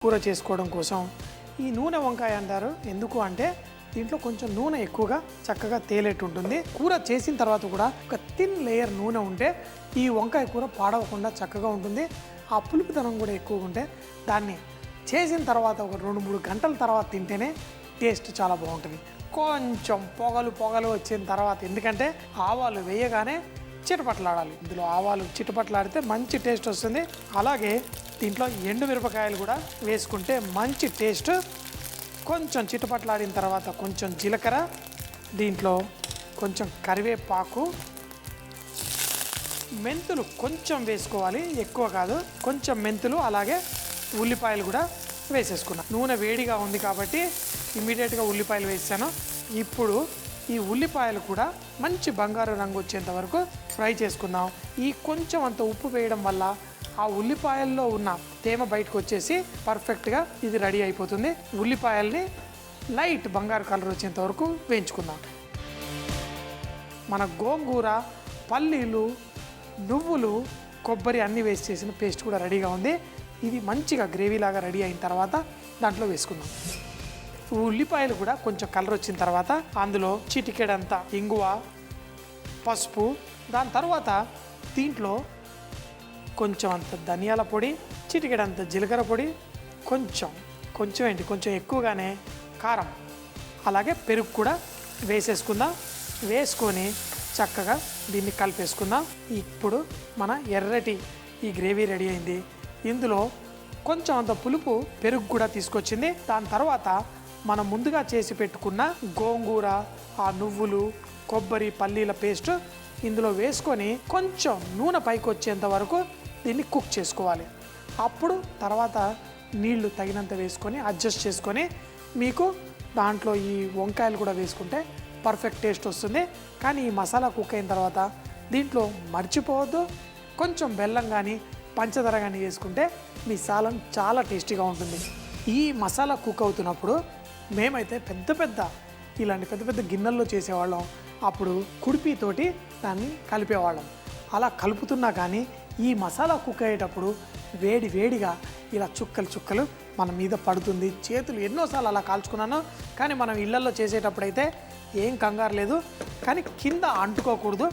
కూర చేసుకోవడం కోసం ఈ నూనె వంకాయ అంటారు. ఎందుకు అంటే దీంట్లో కొంచెం నూనె ఎక్కువగా చక్కగా తేలేట్టు ఉంటుంది. కూర చేసిన తర్వాత కూడా ఒక థిన్ లేయర్ నూనె ఉంటే ఈ వంకాయ కూర పాడవకుండా చక్కగా ఉంటుంది. ఆ పులుపుతనం కూడా ఎక్కువగా ఉంటే దాన్ని చేసిన తర్వాత ఒక 2-3 గంటల తర్వాత తింటేనే టేస్ట్ చాలా బాగుంటుంది. కొంచెం పొగలు వచ్చిన తర్వాత, ఎందుకంటే ఆవాలు వేయగానే చిటపట్లాడాలి. ఇందులో ఆవాలు చిటపట్లాడితే మంచి టేస్ట్ వస్తుంది. అలాగే దీంట్లో ఎండుమిరపకాయలు కూడా వేసుకుంటే మంచి టేస్ట్. కొంచెం చిటపట్లాడిన తర్వాత కొంచెం జీలకర్ర, దీంట్లో కొంచెం కరివేపాకు, మెంతులు కొంచెం వేసుకోవాలి, ఎక్కువ కాదు, కొంచెం మెంతులు, అలాగే ఉల్లిపాయలు కూడా వేసేసుకున్నాను. నూనె వేడిగా ఉంది కాబట్టి ఇమ్మీడియట్గా ఉల్లిపాయలు వేసాను. ఇప్పుడు ఈ ఉల్లిపాయలు కూడా మంచి బంగారు రంగు వచ్చేంత వరకు ఫ్రై చేసుకుందాం. ఈ కొంచెం అంత ఉప్పు వేయడం వల్ల ఆ ఉల్లిపాయల్లో ఉన్న తేమ బయటకు వచ్చేసి పర్ఫెక్ట్గా ఇది రెడీ అయిపోతుంది. ఉల్లిపాయల్ని లైట్ బంగారు కలర్ వచ్చేంత వరకు వేయించుకుందాం. మన గోంగూర, పల్లీలు, నువ్వులు, కొబ్బరి అన్నీ వేసి చేసిన పేస్ట్ కూడా రెడీగా ఉంది. ఇది మంచిగా గ్రేవీలాగా రెడీ అయిన తర్వాత దాంట్లో వేసుకుందాం. ఉల్లిపాయలు కూడా కొంచెం కలర్ వచ్చిన తర్వాత అందులో చిటికెడంత ఇంగువ, పసుపు, దాని తర్వాత దీంట్లో కొంచెం అంత ధనియాల పొడి, చిటికెడంత జీలకర్ర పొడి, కొంచెం ఎక్కువగానే కారం, అలాగే పెరుగు కూడా వేసేసుకుందాం. వేసుకొని చక్కగా దీన్ని కలిపేసుకుందాం. ఇప్పుడు మన ఎర్రటి ఈ గ్రేవీ రెడీ అయింది. ఇందులో కొంచెం అంత పులుపు పెరుగు కూడా తీసుకొచ్చింది. దాని తర్వాత మనం ముందుగా చేసి పెట్టుకున్న గోంగూర, ఆ నువ్వులు, కొబ్బరి, పల్లీల పేస్ట్ ఇందులో వేసుకొని కొంచెం నూనె పైకి వచ్చేంత వరకు దీన్ని కుక్ చేసుకోవాలి. అప్పుడు తర్వాత నీళ్లు తగినంత వేసుకొని అడ్జస్ట్ చేసుకొని మీకు దాంట్లో ఈ వంకాయలు కూడా వేసుకుంటే పర్ఫెక్ట్ టేస్ట్ వస్తుంది. కానీ ఈ మసాలా కుక్ అయిన తర్వాత దీంట్లో మర్చిపోవద్దు, కొంచెం బెల్లం కానీ పంచదార కానీ వేసుకుంటే మీ సాలన్ చాలా టేస్టీగా ఉంటుంది. ఈ మసాలా కుక్ అవుతున్నప్పుడు మేమైతే ఇలాంటి పెద్ద గిన్నెల్లో చేసేవాళ్ళం. అప్పుడు కుడిపితోటి దాన్ని కలిపేవాళ్ళం. అలా కలుపుతున్నా కానీ ఈ మసాలా కుక్ అయ్యేటప్పుడు వేడిగా ఇలా చుక్కలు మన మీద పడుతుంది. చేతులు ఎన్నోసార్లు అలా కాల్చుకున్నాను. కానీ మనం ఇళ్లలో చేసేటప్పుడైతే ఏం కంగారు లేదు. కానీ కింద అంటుకోకూడదు.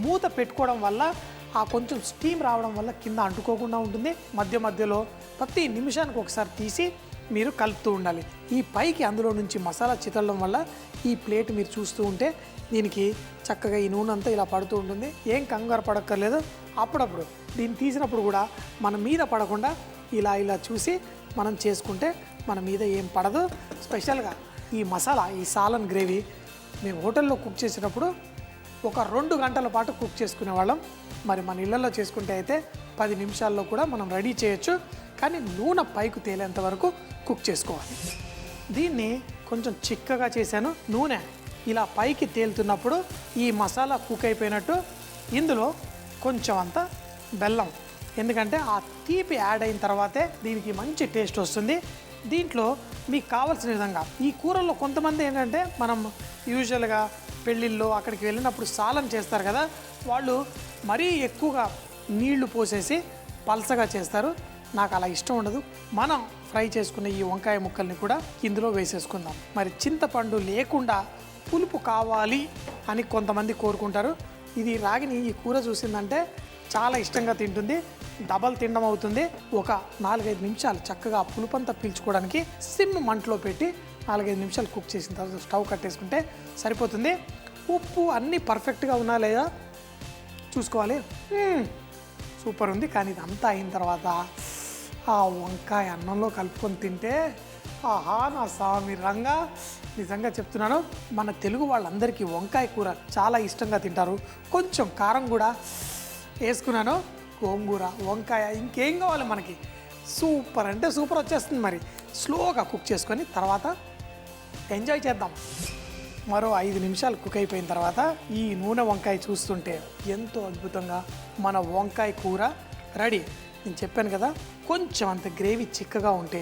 మూత పెట్టుకోవడం వల్ల ఆ కొంచెం స్టీమ్ రావడం వల్ల కింద అంటుకోకుండా ఉంటుంది. మధ్యలో ప్రతి నిమిషానికి ఒకసారి తీసి మీరు కలుపుతూ ఉండాలి. ఈ పైకి అందులో నుంచి మసాలా చితలడం వల్ల ఈ ప్లేట్ మీరు చూస్తూ ఉంటే దీనికి చక్కగా ఈ నూనె అంతా ఇలా పడుతూ ఉంటుంది. ఏం కంగారు పడక్కర్లేదు. అప్పుడప్పుడు దీన్ని తీసినప్పుడు కూడా మన మీద పడకుండా ఇలా చూసి మనం చేసుకుంటే మన మీద ఏం పడదు. స్పెషల్గా ఈ మసాలా, ఈ సాలన్ గ్రేవీ మేము హోటల్లో కుక్ చేసేటప్పుడు ఒక 2 గంటల పాటు కుక్ చేసుకునేవాళ్ళం. మరి మన ఇళ్ళల్లో చేసుకుంటే అయితే 10 నిమిషాల్లో కూడా మనం రెడీ చేయొచ్చు. కానీ నూనె పైకి తేలేంత వరకు కుక్ చేసుకోవాలి. దీన్ని కొంచెం చిక్కగా చేశాను. నూనె ఇలా పైకి తేలుతున్నప్పుడు ఈ మసాలా కుక్ అయిపోయినట్టు. ఇందులో కొంచెం అంత బెల్లం, ఎందుకంటే ఆ తీపి యాడ్ అయిన తర్వాతే దీనికి మంచి టేస్ట్ వస్తుంది. దీంట్లో మీకు కావాల్సిన విధంగా ఈ కూరల్లో కొంతమంది ఏంటంటే మనం యూజువల్గా పెళ్ళిళ్ళు అక్కడికి వెళ్ళినప్పుడు సాలన్ చేస్తారు కదా, వాళ్ళు మరీ ఎక్కువగా నీళ్లు పోసేసి పల్చగా చేస్తారు. నాకు అలా ఇష్టం ఉండదు. మనం ఫ్రై చేసుకున్న ఈ వంకాయ ముక్కల్ని కూడా ఇందులో వేసేసుకుందాం. మరి చింతపండు లేకుండా పులుపు కావాలి అని కొంతమంది కోరుకుంటారు. ఇది రాగిని ఈ కూర చూసిందంటే చాలా ఇష్టంగా తింటుంది. డబల్ తినడం అవుతుంది. ఒక 4-5 నిమిషాలు చక్కగా పులుపంతా పీల్చుకోవడానికి సిమ్ మంటలో పెట్టి 4-5 నిమిషాలు కుక్ చేసిన తర్వాత స్టవ్ కట్టేసుకుంటే సరిపోతుంది. ఉప్పు అన్నీ పర్ఫెక్ట్గా ఉన్నా లేదా చూసుకోవాలి. సూపర్ ఉంది. కానీ ఇదంతా అయిన తర్వాత ఆ వంకాయ అన్నంలో కలుపుకొని తింటే ఆహా నా స్వామి రంగా, నిజంగా చెప్తున్నాను, మన తెలుగు వాళ్ళందరికీ వంకాయ కూర చాలా ఇష్టంగా తింటారు. కొంచెం కారం కూడా వేసుకున్నాను. గోంగూర, వంకాయ, ఇంకేం కావాలి మనకి? సూపర్ అంటే సూపర్ వచ్చేస్తుంది. మరి స్లోగా కుక్ చేసుకొని తర్వాత ఎంజాయ్ చేద్దాం. మరో 5 నిమిషాలు కుక్ అయిపోయిన తర్వాత ఈ నూనె వంకాయ చూస్తుంటే ఎంతో అద్భుతంగా మన వంకాయ కూర రెడీ. నేను చెప్పాను కదా, కొంచెం అంత గ్రేవీ చిక్కగా ఉంటే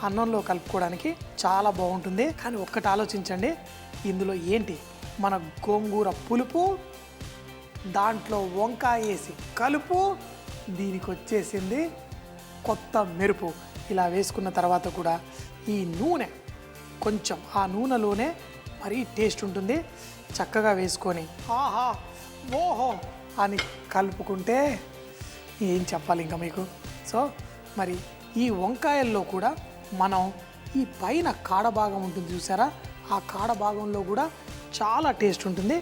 అన్నంలో కలుపుకోవడానికి చాలా బాగుంటుంది. కానీ ఒక్కటి ఆలోచించండి, ఇందులో ఏంటి మన గోంగూర పులుపు, దాంట్లో వంకాయ వేసి కలుపు, దీనికి వచ్చేసింది కొత్త మెరుపు. ఇలా వేసుకున్న తర్వాత కూడా ఈ నూనె కొంచెం ఆ నూనెలోనే మరీ టేస్ట్ ఉంటుంది. చక్కగా వేసుకొని ఆహా ఓహో అని కలుపుకుంటే ఏం చెప్పాలి ఇంకా మీకు. సో మరి ఈ వంకాయల్లో కూడా మనం ఈ పైన కాడ భాగం ఉంటుంది చూసారా, ఆ కాడ భాగంలో కూడా చాలా టేస్ట్ ఉంటుంది.